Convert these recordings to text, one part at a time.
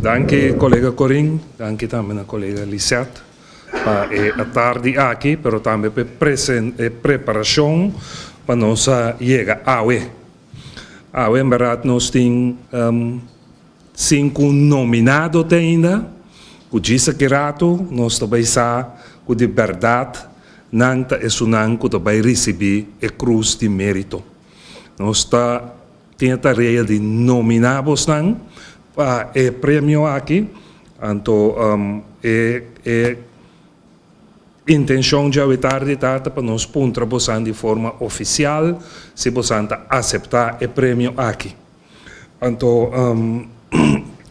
Danke collega Corin, danke também a colega Lisette. A tarde aqui, pero também para preparação para nós chegar a AUE. AUE, em verdade, nós temos 5 nominados ainda. O Gisa Kirato, nós também sabemos que de verdade, não é sunang que também receber a cruz de mérito. Nós temos a tarefa de nominar-vos para o prêmio aqui. Então, intenção de a tarde para nós puntra de forma oficial se você aceitar o prêmio aqui. Então,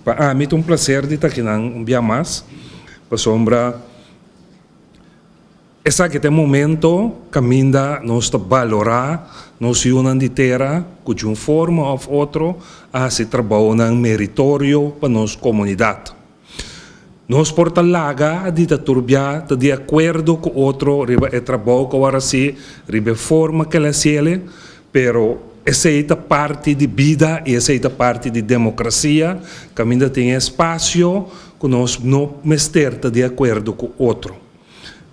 para mim é um prazer de estar aqui um dia mais, para sombra esse que tem momento caminha nós valorar nós unam de terra de uma forma ou outra a se trabalhar meritório para nossa comunidade. Nós porta laga de turbia de acordo com outro riba é trabalho que agora se riba forma que ela ciele, pero essa é a parte de vida e essa é a parte de democracia, que ainda tem espaço que nós não mesterta de acordo com outro.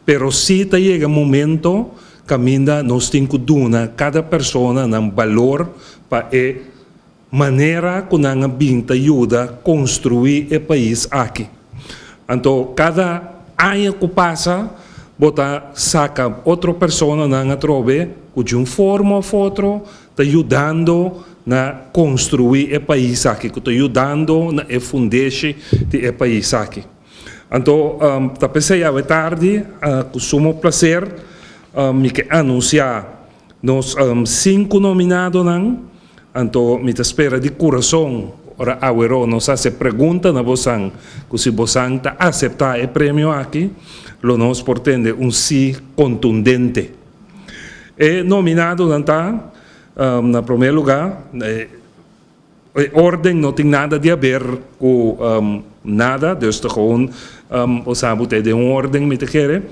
Pero se chega momento que ainda nós temos que dar cada pessoa um valor para a maneira que nós binta ajuda a construir o país aqui. Então, cada ano que passa, bota saca outra pessoa na trove, que de uma forma ou outra está ajudando a construir o país aqui, que está ajudando a fundação do país aqui. Então, tá pensei à tarde, com sumo prazer, me que anunciar nos 5 nominados, então me espera de coração. Ora, agora, nós se pergunta na você, se você aceitar o prêmio aqui, nós pretende sim contundente. É nominado, na primeiro lugar, ordem não tem nada de a ver com nada, Deus está com o sabe de uma ordem, me te quer.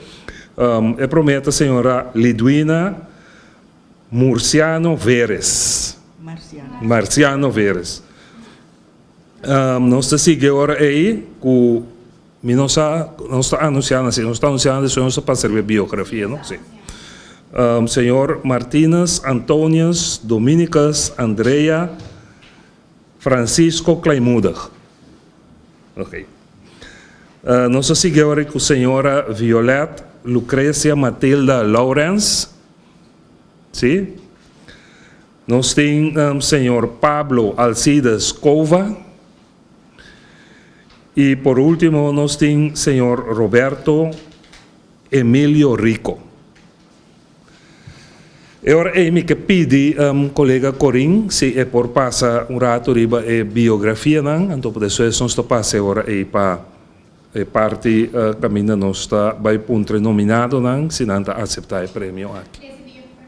Eu prometo a senhora Lidwina Marciano Veres. Nós estamos agora aí, que nós estamos anunciando, isso para servir biografia, não sei. Senhor Martínez, Antônios, Dominicas, Andrea, Francisco Claimuda. Ok. Nós estamos agora com a senhora Violette Lucrecia Matilda Lawrence. Sim? Nós temos senhor Pablo Alcides Cova. E, por último, nós temos senhor Roberto Emílio Rico. Agora, eu que pedi colega Corin, se é por passar rato riba a biografia, então, por isso, nós passamos agora para a parte caminho nós está vai puntre nominado, se não aceitar o prêmio aqui.